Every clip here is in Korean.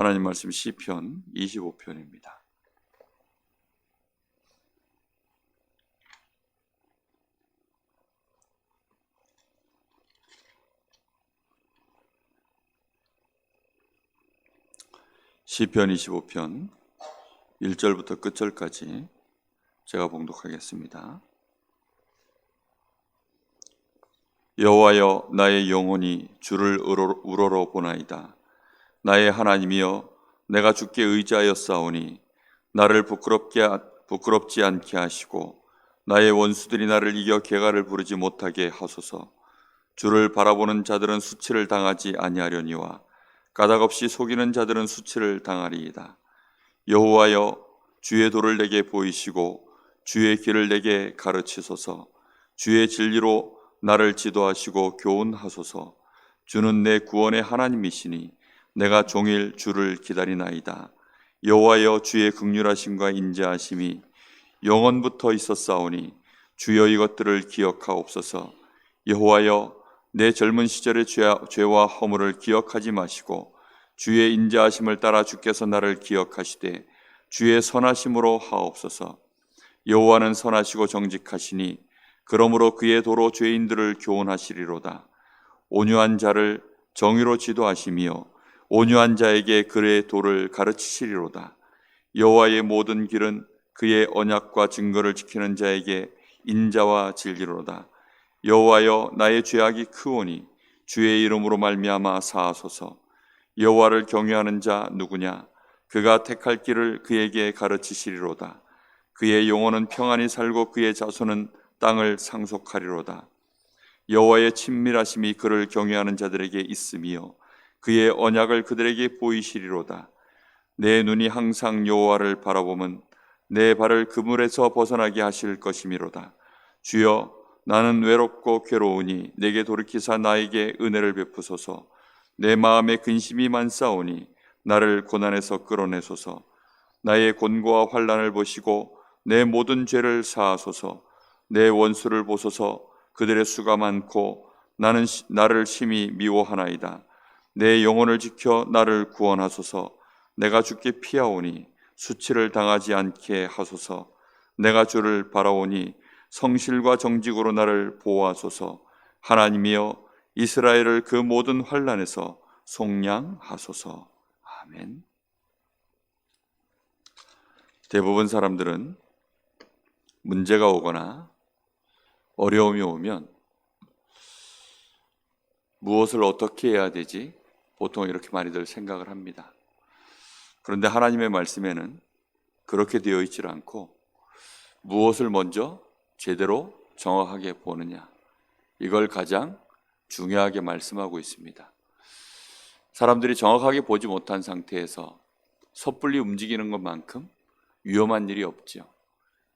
하나님 말씀 시편 25편입니다. 시편 25편 1절부터 끝절까지 제가 봉독하겠습니다. 여호와여, 나의 영혼이 주를 우러러 보나이다. 나의 하나님이여, 내가 주께 의지하였사오니 나를 부끄럽지 않게 하시고 나의 원수들이 나를 이겨 개가를 부르지 못하게 하소서. 주를 바라보는 자들은 수치를 당하지 아니하려니와 까닭없이 속이는 자들은 수치를 당하리이다. 여호와여, 주의 도를 내게 보이시고 주의 길을 내게 가르치소서. 주의 진리로 나를 지도하시고 교훈하소서. 주는 내 구원의 하나님이시니 내가 종일 주를 기다리나이다. 여호와여, 주의 긍휼하심과 인자하심이 영원부터 있었사오니 주여 이것들을 기억하옵소서. 여호와여, 내 젊은 시절의 죄와 허물을 기억하지 마시고 주의 인자하심을 따라 주께서 나를 기억하시되 주의 선하심으로 하옵소서. 여호와는 선하시고 정직하시니 그러므로 그의 도로 죄인들을 교훈하시리로다. 온유한 자를 정의로 지도하시며 온유한 자에게 그의 도를 가르치시리로다. 여호와의 모든 길은 그의 언약과 증거를 지키는 자에게 인자와 진리로다. 여호와여, 나의 죄악이 크오니 주의 이름으로 말미암아 사하소서. 여호와를 경외하는 자 누구냐? 그가 택할 길을 그에게 가르치시리로다. 그의 영혼은 평안히 살고 그의 자손은 땅을 상속하리로다. 여호와의 친밀하심이 그를 경외하는 자들에게 있으며 그의 언약을 그들에게 보이시리로다. 내 눈이 항상 여호와를 바라보면 내 발을 그물에서 벗어나게 하실 것이미로다. 주여, 나는 외롭고 괴로우니 내게 돌이키사 나에게 은혜를 베푸소서. 내 마음에 근심이 많사오니 나를 고난에서 끌어내소서. 나의 곤고와 환난을 보시고 내 모든 죄를 사하소서. 내 원수를 보소서. 그들의 수가 많고 나를 심히 미워하나이다. 내 영혼을 지켜 나를 구원하소서. 내가 주께 피하오니 수치를 당하지 않게 하소서. 내가 주를 바라오니 성실과 정직으로 나를 보호하소서. 하나님이여, 이스라엘을 그 모든 환난에서 속량하소서. 아멘. 대부분 사람들은 문제가 오거나 어려움이 오면 무엇을 어떻게 해야 되지? 보통 이렇게 많이들 생각을 합니다. 그런데 하나님의 말씀에는 그렇게 되어 있지 않고 무엇을 먼저 제대로 정확하게 보느냐, 이걸 가장 중요하게 말씀하고 있습니다. 사람들이 정확하게 보지 못한 상태에서 섣불리 움직이는 것만큼 위험한 일이 없죠.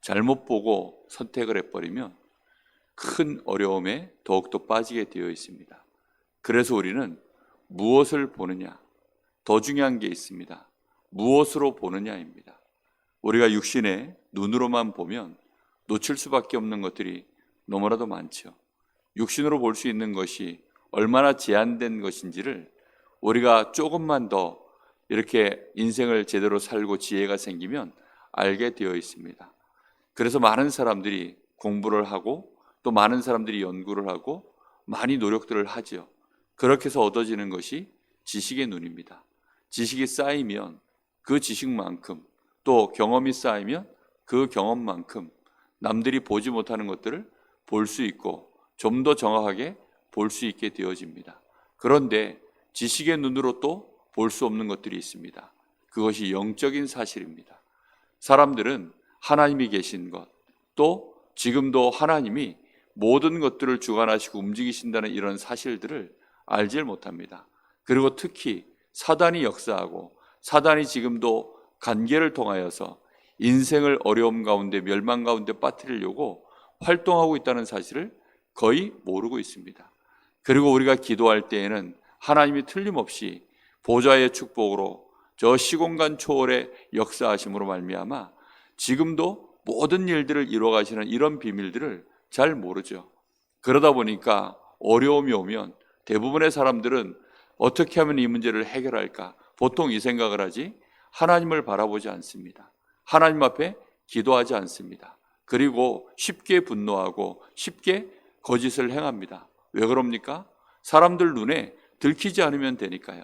잘못 보고 선택을 해버리면 큰 어려움에 더욱더 빠지게 되어 있습니다. 그래서 우리는 무엇을 보느냐, 더 중요한 게 있습니다. 무엇으로 보느냐입니다. 우리가 육신의 눈으로만 보면 놓칠 수밖에 없는 것들이 너무나도 많죠. 육신으로 볼 수 있는 것이 얼마나 제한된 것인지를 우리가 조금만 더 이렇게 인생을 제대로 살고 지혜가 생기면 알게 되어 있습니다. 그래서 많은 사람들이 공부를 하고 또 많은 사람들이 연구를 하고 많이 노력들을 하죠. 그렇게 해서 얻어지는 것이 지식의 눈입니다. 지식이 쌓이면 그 지식만큼, 또 경험이 쌓이면 그 경험만큼 남들이 보지 못하는 것들을 볼 수 있고 좀 더 정확하게 볼 수 있게 되어집니다. 그런데 지식의 눈으로 또 볼 수 없는 것들이 있습니다. 그것이 영적인 사실입니다. 사람들은 하나님이 계신 것, 또 지금도 하나님이 모든 것들을 주관하시고 움직이신다는 이런 사실들을 알질 못합니다. 그리고 특히 사단이 역사하고 사단이 지금도 관계를 통하여서 인생을 어려움 가운데 멸망 가운데 빠뜨리려고 활동하고 있다는 사실을 거의 모르고 있습니다. 그리고 우리가 기도할 때에는 하나님이 틀림없이 보좌의 축복으로 저 시공간 초월의 역사하심으로 말미암아 지금도 모든 일들을 이루어가시는 이런 비밀들을 잘 모르죠. 그러다 보니까 어려움이 오면 대부분의 사람들은 어떻게 하면 이 문제를 해결할까 보통 이 생각을 하지 하나님을 바라보지 않습니다. 하나님 앞에 기도하지 않습니다. 그리고 쉽게 분노하고 쉽게 거짓을 행합니다. 왜 그럽니까? 사람들 눈에 들키지 않으면 되니까요.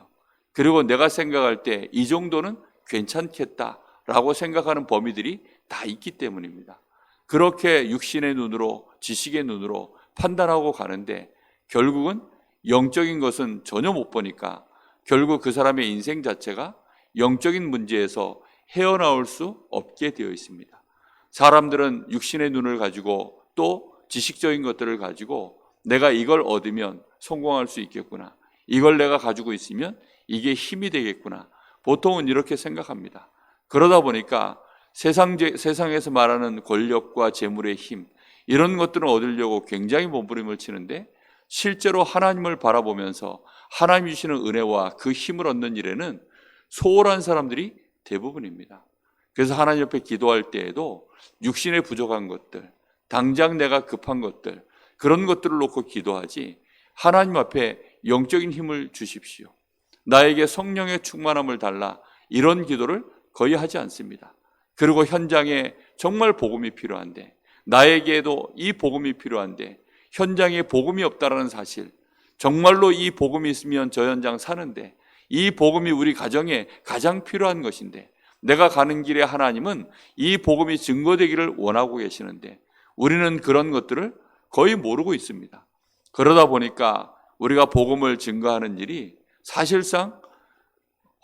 그리고 내가 생각할 때 이 정도는 괜찮겠다라고 생각하는 범위들이 다 있기 때문입니다. 그렇게 육신의 눈으로, 지식의 눈으로 판단하고 가는데 결국은 영적인 것은 전혀 못 보니까 결국 그 사람의 인생 자체가 영적인 문제에서 헤어나올 수 없게 되어 있습니다. 사람들은 육신의 눈을 가지고 또 지식적인 것들을 가지고 내가 이걸 얻으면 성공할 수 있겠구나, 이걸 내가 가지고 있으면 이게 힘이 되겠구나, 보통은 이렇게 생각합니다. 그러다 보니까 세상에서 말하는 권력과 재물의 힘, 이런 것들을 얻으려고 굉장히 몸부림을 치는데 실제로 하나님을 바라보면서 하나님이 주시는 은혜와 그 힘을 얻는 일에는 소홀한 사람들이 대부분입니다. 그래서 하나님 옆에 기도할 때에도 육신에 부족한 것들, 당장 내가 급한 것들, 그런 것들을 놓고 기도하지 하나님 앞에 영적인 힘을 주십시오, 나에게 성령의 충만함을 달라, 이런 기도를 거의 하지 않습니다. 그리고 현장에 정말 복음이 필요한데, 나에게도 이 복음이 필요한데 현장에 복음이 없다라는 사실, 정말로 이 복음이 있으면 저 현장 사는데 이 복음이 우리 가정에 가장 필요한 것인데 내가 가는 길에 하나님은 이 복음이 증거되기를 원하고 계시는데 우리는 그런 것들을 거의 모르고 있습니다. 그러다 보니까 우리가 복음을 증거하는 일이 사실상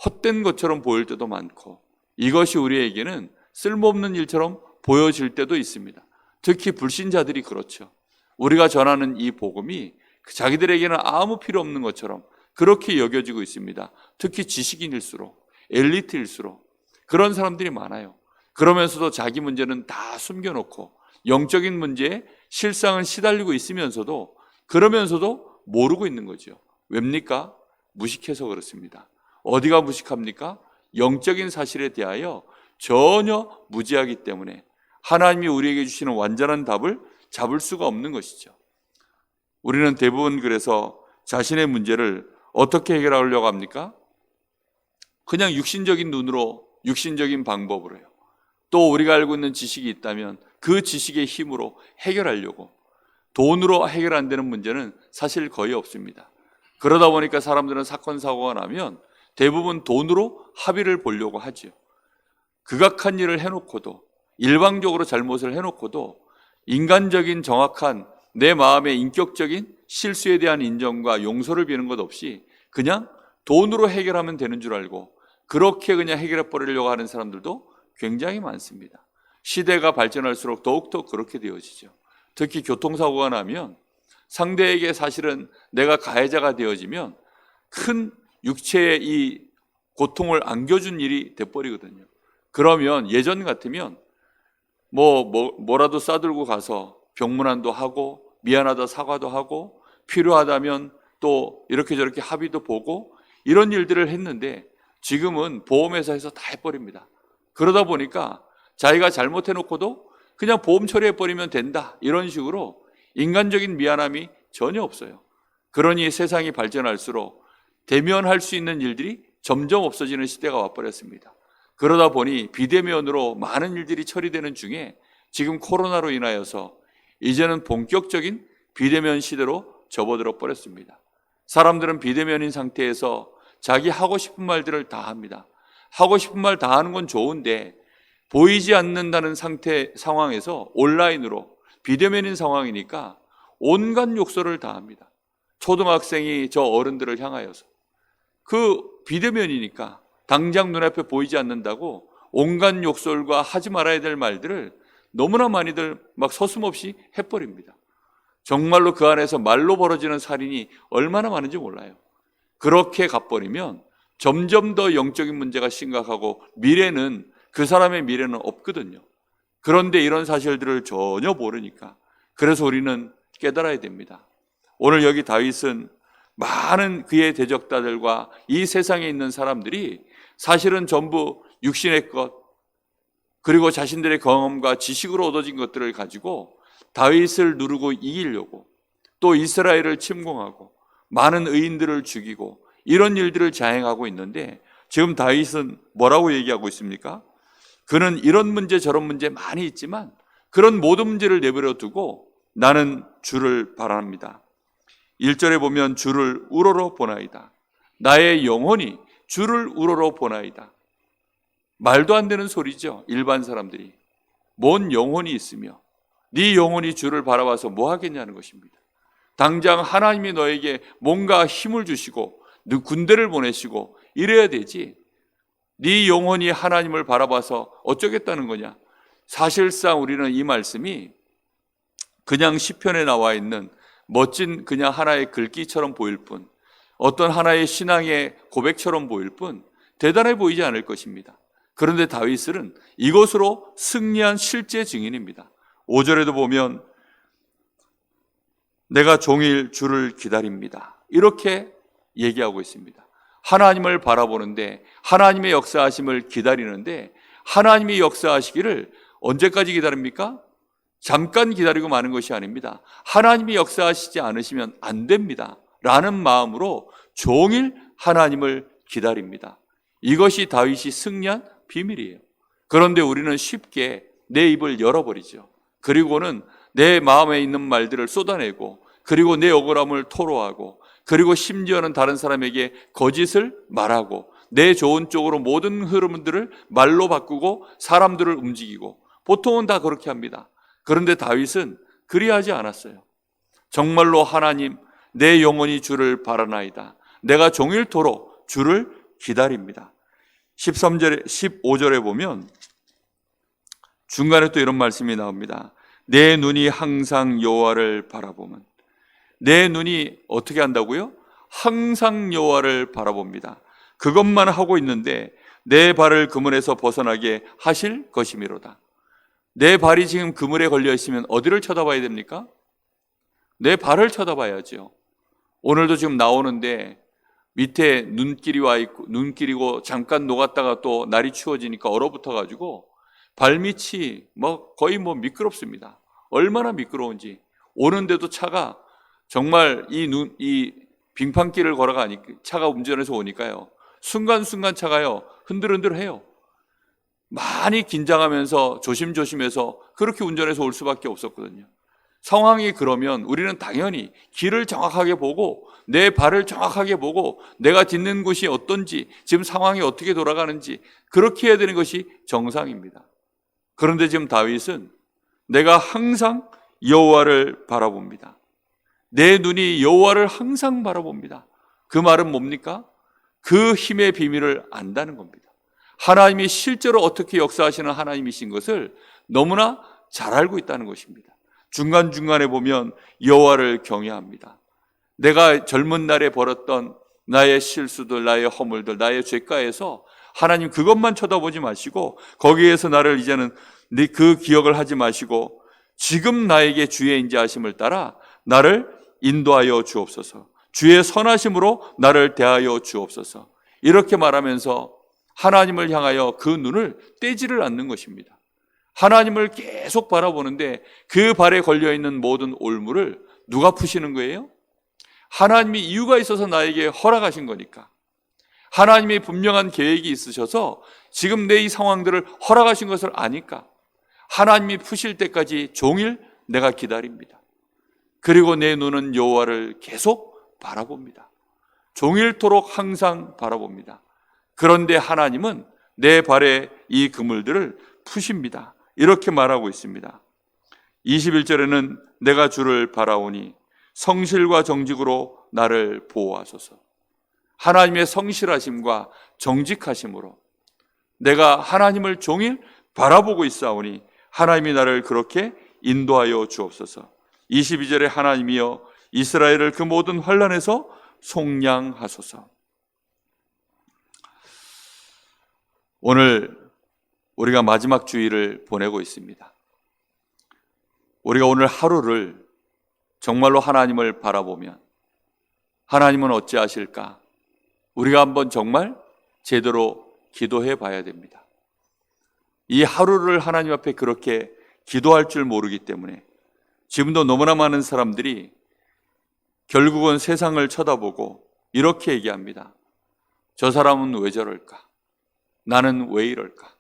헛된 것처럼 보일 때도 많고 이것이 우리에게는 쓸모없는 일처럼 보여질 때도 있습니다. 특히 불신자들이 그렇죠. 우리가 전하는 이 복음이 자기들에게는 아무 필요 없는 것처럼 그렇게 여겨지고 있습니다. 특히 지식인일수록, 엘리트일수록 그런 사람들이 많아요. 그러면서도 자기 문제는 다 숨겨놓고 영적인 문제에 실상을 시달리고 있으면서도, 그러면서도 모르고 있는 거죠. 왜입니까? 무식해서 그렇습니다. 어디가 무식합니까? 영적인 사실에 대하여 전혀 무지하기 때문에 하나님이 우리에게 주시는 완전한 답을 잡을 수가 없는 것이죠. 우리는 대부분 그래서 자신의 문제를 어떻게 해결하려고 합니까? 그냥 육신적인 눈으로, 육신적인 방법으로요. 또 우리가 알고 있는 지식이 있다면 그 지식의 힘으로 해결하려고, 돈으로 해결 안 되는 문제는 사실 거의 없습니다. 그러다 보니까 사람들은 사건 사고가 나면 대부분 돈으로 합의를 보려고 하죠. 극악한 일을 해놓고도, 일방적으로 잘못을 해놓고도 인간적인 정확한 내 마음의 인격적인 실수에 대한 인정과 용서를 비는 것 없이 그냥 돈으로 해결하면 되는 줄 알고 그렇게 그냥 해결해 버리려고 하는 사람들도 굉장히 많습니다. 시대가 발전할수록 더욱더 그렇게 되어지죠. 특히 교통사고가 나면 상대에게 사실은 내가 가해자가 되어지면 큰 육체의 이 고통을 안겨준 일이 돼버리거든요. 그러면 예전 같으면 뭐라도 싸들고 가서 병문안도 하고 미안하다 사과도 하고 필요하다면 또 이렇게 저렇게 합의도 보고 이런 일들을 했는데 지금은 보험회사에서 다 해버립니다. 그러다 보니까 자기가 잘못해놓고도 그냥 보험 처리해버리면 된다, 이런 식으로 인간적인 미안함이 전혀 없어요. 그러니 세상이 발전할수록 대면할 수 있는 일들이 점점 없어지는 시대가 와버렸습니다. 그러다 보니 비대면으로 많은 일들이 처리되는 중에 지금 코로나로 인하여서 이제는 본격적인 비대면 시대로 접어들어 버렸습니다. 사람들은 비대면인 상태에서 자기 하고 싶은 말들을 다 합니다. 하고 싶은 말 다 하는 건 좋은데 보이지 않는다는 상황에서 온라인으로 비대면인 상황이니까 온갖 욕설을 다 합니다. 초등학생이 저 어른들을 향하여서 그 비대면이니까 당장 눈앞에 보이지 않는다고 온갖 욕설과 하지 말아야 될 말들을 너무나 많이들 막 서슴없이 해버립니다. 정말로 그 안에서 말로 벌어지는 살인이 얼마나 많은지 몰라요. 그렇게 가버리면 점점 더 영적인 문제가 심각하고 미래는, 그 사람의 미래는 없거든요. 그런데 이런 사실들을 전혀 모르니까, 그래서 우리는 깨달아야 됩니다. 오늘 여기 다윗은 많은 그의 대적자들과 이 세상에 있는 사람들이 사실은 전부 육신의 것, 그리고 자신들의 경험과 지식으로 얻어진 것들을 가지고 다윗을 누르고 이기려고, 또 이스라엘을 침공하고 많은 의인들을 죽이고 이런 일들을 자행하고 있는데 지금 다윗은 뭐라고 얘기하고 있습니까? 그는 이런 문제 저런 문제 많이 있지만 그런 모든 문제를 내버려 두고 나는 주를 바랍니다. 1절에 보면 주를 우러러 보나이다. 나의 영혼이 주를 우러러 보나이다. 말도 안 되는 소리죠. 일반 사람들이. 뭔 영혼이 있으며 네 영혼이 주를 바라봐서 뭐 하겠냐는 것입니다. 당장 하나님이 너에게 뭔가 힘을 주시고 너 군대를 보내시고 이래야 되지. 네 영혼이 하나님을 바라봐서 어쩌겠다는 거냐. 사실상 우리는 이 말씀이 그냥 시편에 나와 있는 멋진 그냥 하나의 글귀처럼 보일 뿐, 어떤 하나의 신앙의 고백처럼 보일 뿐 대단해 보이지 않을 것입니다. 그런데 다윗은 이것으로 승리한 실제 증인입니다. 5절에도 보면 내가 종일 주를 기다립니다. 이렇게 얘기하고 있습니다. 하나님을 바라보는데 하나님의 역사하심을 기다리는데 하나님이 역사하시기를 언제까지 기다립니까? 잠깐 기다리고 마는 것이 아닙니다. 하나님이 역사하시지 않으시면 안 됩니다. 라는 마음으로 종일 하나님을 기다립니다. 이것이 다윗이 승리한 비밀이에요. 그런데 우리는 쉽게 내 입을 열어버리죠. 그리고는 내 마음에 있는 말들을 쏟아내고 그리고 내 억울함을 토로하고 그리고 심지어는 다른 사람에게 거짓을 말하고 내 좋은 쪽으로 모든 흐름들을 말로 바꾸고 사람들을 움직이고 보통은 다 그렇게 합니다. 그런데 다윗은 그리하지 않았어요. 정말로 하나님 내 영혼이 주를 바라나이다. 내가 종일토록 주를 기다립니다. 13절에 15절에 보면 중간에 또 이런 말씀이 나옵니다. 내 눈이 항상 여호와를 바라보면 내 눈이 어떻게 한다고요? 항상 여호와를 바라봅니다. 그것만 하고 있는데 내 발을 그물에서 벗어나게 하실 것이미로다. 내 발이 지금 그물에 걸려 있으면 어디를 쳐다봐야 됩니까? 내 발을 쳐다봐야죠. 오늘도 지금 나오는데 밑에 눈길이 와 있고 눈길이고 잠깐 녹았다가 또 날이 추워지니까 얼어붙어 가지고 발밑이 거의 미끄럽습니다. 얼마나 미끄러운지. 오는데도 차가 정말 이 빙판길을 걸어가니까 차가 운전해서 오니까요. 순간순간 차가요. 흔들흔들해요. 많이 긴장하면서 조심조심해서 그렇게 운전해서 올 수밖에 없었거든요. 상황이 그러면 우리는 당연히 길을 정확하게 보고 내 발을 정확하게 보고 내가 딛는 곳이 어떤지 지금 상황이 어떻게 돌아가는지 그렇게 해야 되는 것이 정상입니다. 그런데 지금 다윗은 내가 항상 여호와를 바라봅니다. 내 눈이 여호와를 항상 바라봅니다. 그 말은 뭡니까? 그 힘의 비밀을 안다는 겁니다. 하나님이 실제로 어떻게 역사하시는 하나님이신 것을 너무나 잘 알고 있다는 것입니다. 중간중간에 보면 여호와를 경외합니다. 내가 젊은 날에 벌었던 나의 실수들, 나의 허물들, 나의 죄가에서 하나님 그것만 쳐다보지 마시고 거기에서 나를 이제는 그 기억을 하지 마시고 지금 나에게 주의 인자하심을 따라 나를 인도하여 주옵소서. 주의 선하심으로 나를 대하여 주옵소서. 이렇게 말하면서 하나님을 향하여 그 눈을 떼지를 않는 것입니다. 하나님을 계속 바라보는데 그 발에 걸려있는 모든 올무를 누가 푸시는 거예요? 하나님이 이유가 있어서 나에게 허락하신 거니까. 하나님이 분명한 계획이 있으셔서 지금 내 이 상황들을 허락하신 것을 아니까 하나님이 푸실 때까지 종일 내가 기다립니다. 그리고 내 눈은 여호와를 계속 바라봅니다. 종일토록 항상 바라봅니다. 그런데 하나님은 내 발에 이 그물들을 푸십니다. 이렇게 말하고 있습니다. 21절에는 내가 주를 바라오니 성실과 정직으로 나를 보호하소서. 하나님의 성실하심과 정직하심으로 내가 하나님을 종일 바라보고 있사오니 하나님이 나를 그렇게 인도하여 주옵소서. 22절에 하나님이여 이스라엘을 그 모든 환난에서 속량하소서. 오늘 우리가 마지막 주일을 보내고 있습니다. 우리가 오늘 하루를 정말로 하나님을 바라보면 하나님은 어찌하실까? 우리가 한번 정말 제대로 기도해 봐야 됩니다. 이 하루를 하나님 앞에 그렇게 기도할 줄 모르기 때문에 지금도 너무나 많은 사람들이 결국은 세상을 쳐다보고 이렇게 얘기합니다. 저 사람은 왜 저럴까? 나는 왜 이럴까?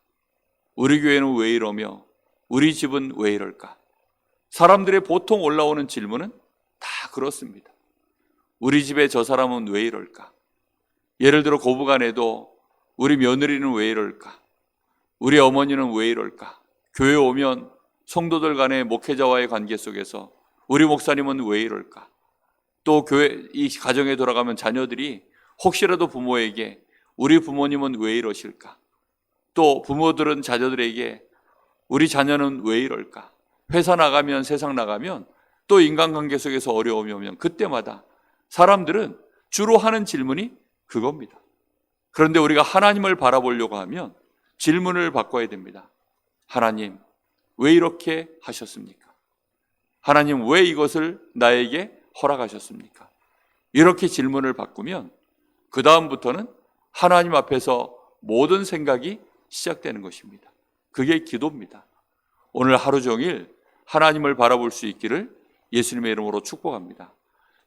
우리 교회는 왜 이러며 우리 집은 왜 이럴까? 사람들의 보통 올라오는 질문은 다 그렇습니다. 우리 집에 저 사람은 왜 이럴까? 예를 들어 고부간에도 우리 며느리는 왜 이럴까? 우리 어머니는 왜 이럴까? 교회 오면 성도들 간의 목회자와의 관계 속에서 우리 목사님은 왜 이럴까? 또 교회 이 가정에 돌아가면 자녀들이 혹시라도 부모에게 우리 부모님은 왜 이러실까? 또 부모들은 자녀들에게 우리 자녀는 왜 이럴까? 회사 나가면 세상 나가면 또 인간관계 속에서 어려움이 오면 그때마다 사람들은 주로 하는 질문이 그겁니다. 그런데 우리가 하나님을 바라보려고 하면 질문을 바꿔야 됩니다. 하나님, 왜 이렇게 하셨습니까? 하나님, 왜 이것을 나에게 허락하셨습니까? 이렇게 질문을 바꾸면 그 다음부터는 하나님 앞에서 모든 생각이 시작되는 것입니다. 그게 기도입니다. 오늘 하루 종일 하나님을 바라볼 수 있기를 예수님의 이름으로 축복합니다.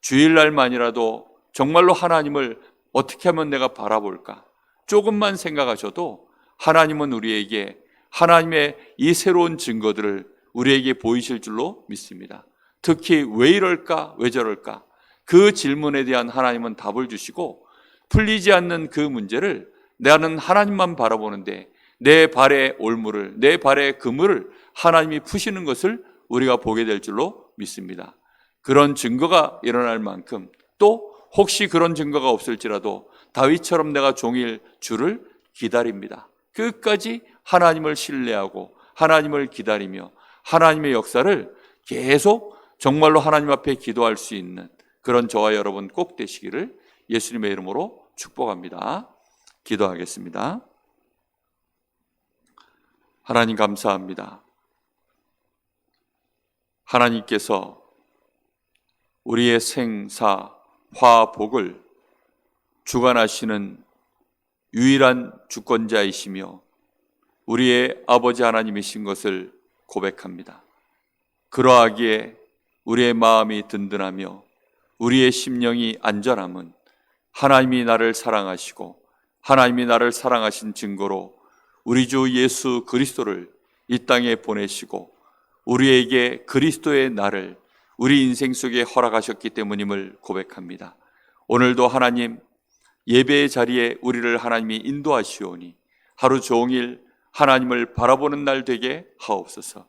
주일날만이라도 정말로 하나님을 어떻게 하면 내가 바라볼까? 조금만 생각하셔도 하나님은 우리에게 하나님의 이 새로운 증거들을 우리에게 보이실 줄로 믿습니다. 특히 왜 이럴까? 왜 저럴까? 그 질문에 대한 하나님은 답을 주시고 풀리지 않는 그 문제를 나는 하나님만 바라보는데 내 발의 올무를, 내 발의 그물을 하나님이 푸시는 것을 우리가 보게 될 줄로 믿습니다. 그런 증거가 일어날 만큼 또 혹시 그런 증거가 없을지라도 다윗처럼 내가 종일 주를 기다립니다. 끝까지 하나님을 신뢰하고 하나님을 기다리며 하나님의 역사를 계속 정말로 하나님 앞에 기도할 수 있는 그런 저와 여러분 꼭 되시기를 예수님의 이름으로 축복합니다. 기도하겠습니다. 하나님 감사합니다. 하나님께서 우리의 생사, 화복을 주관하시는 유일한 주권자이시며 우리의 아버지 하나님이신 것을 고백합니다. 그러하기에 우리의 마음이 든든하며 우리의 심령이 안전함은 하나님이 나를 사랑하시고 하나님이 나를 사랑하신 증거로 우리 주 예수 그리스도를 이 땅에 보내시고 우리에게 그리스도의 날을 우리 인생 속에 허락하셨기 때문임을 고백합니다. 오늘도 하나님 예배의 자리에 우리를 하나님이 인도하시오니 하루 종일 하나님을 바라보는 날 되게 하옵소서.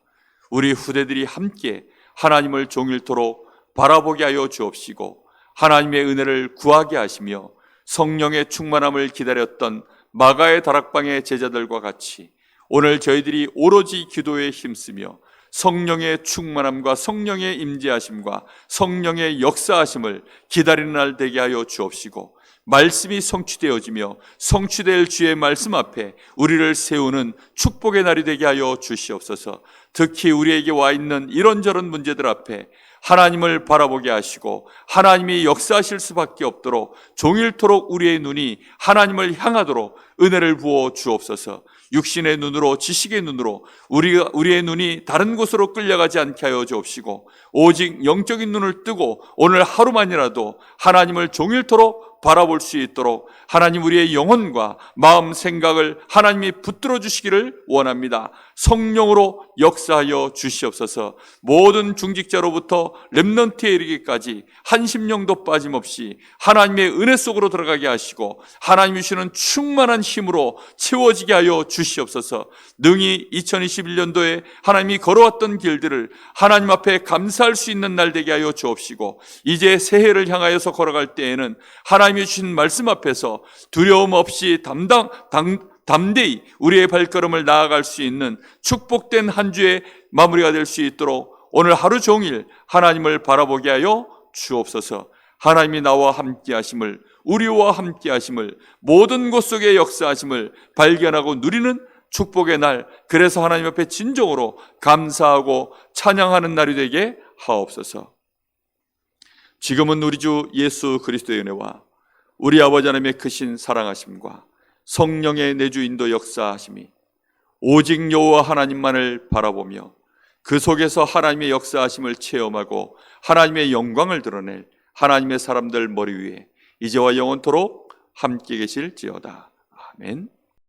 우리 후대들이 함께 하나님을 종일토록 바라보게 하여 주옵시고 하나님의 은혜를 구하게 하시며 성령의 충만함을 기다렸던 마가의 다락방의 제자들과 같이 오늘 저희들이 오로지 기도에 힘쓰며 성령의 충만함과 성령의 임재하심과 성령의 역사하심을 기다리는 날 되게 하여 주옵시고 말씀이 성취되어지며 성취될 주의 말씀 앞에 우리를 세우는 축복의 날이 되게 하여 주시옵소서. 특히 우리에게 와 있는 이런저런 문제들 앞에 하나님을 바라보게 하시고 하나님이 역사하실 수밖에 없도록 종일토록 우리의 눈이 하나님을 향하도록 은혜를 부어 주옵소서. 육신의 눈으로 지식의 눈으로 우리의 눈이 다른 곳으로 끌려가지 않게 하여 주옵시고 오직 영적인 눈을 뜨고 오늘 하루만이라도 하나님을 종일토록 바라볼 수 있도록 하나님 우리의 영혼과 마음 생각을 하나님이 붙들어 주시기를 원합니다. 성령으로 역사하여 주시옵소서. 모든 중직자로부터 렘넌트에 이르기까지 한 심령도 빠짐없이 하나님의 은혜 속으로 들어가게 하시고 하나님이 주시는 충만한 힘으로 채워지게 하여 주시옵소서. 능히 2021년도에 하나님이 걸어왔던 길들을 하나님 앞에 감사할 수 있는 날 되게 하여 주옵시고 이제 새해를 향하여서 걸어갈 때에는 하나님이 주신 말씀 앞에서 두려움 없이 담대히 우리의 발걸음을 나아갈 수 있는 축복된 한 주의 마무리가 될 수 있도록 오늘 하루 종일 하나님을 바라보게 하여 주옵소서. 하나님이 나와 함께 하심을 우리와 함께 하심을 모든 곳 속에 역사하심을 발견하고 누리는 축복의 날, 그래서 하나님 앞에 진정으로 감사하고 찬양하는 날이 되게 하옵소서. 지금은 우리 주 예수 그리스도의 은혜와 우리 아버지 하나님의 크신 사랑하심과 성령의 내주 인도 역사하심이 오직 여호와 하나님만을 바라보며 그 속에서 하나님의 역사하심을 체험하고 하나님의 영광을 드러낼 하나님의 사람들 머리 위에 이제와 영원토록 함께 계실지어다. 아멘.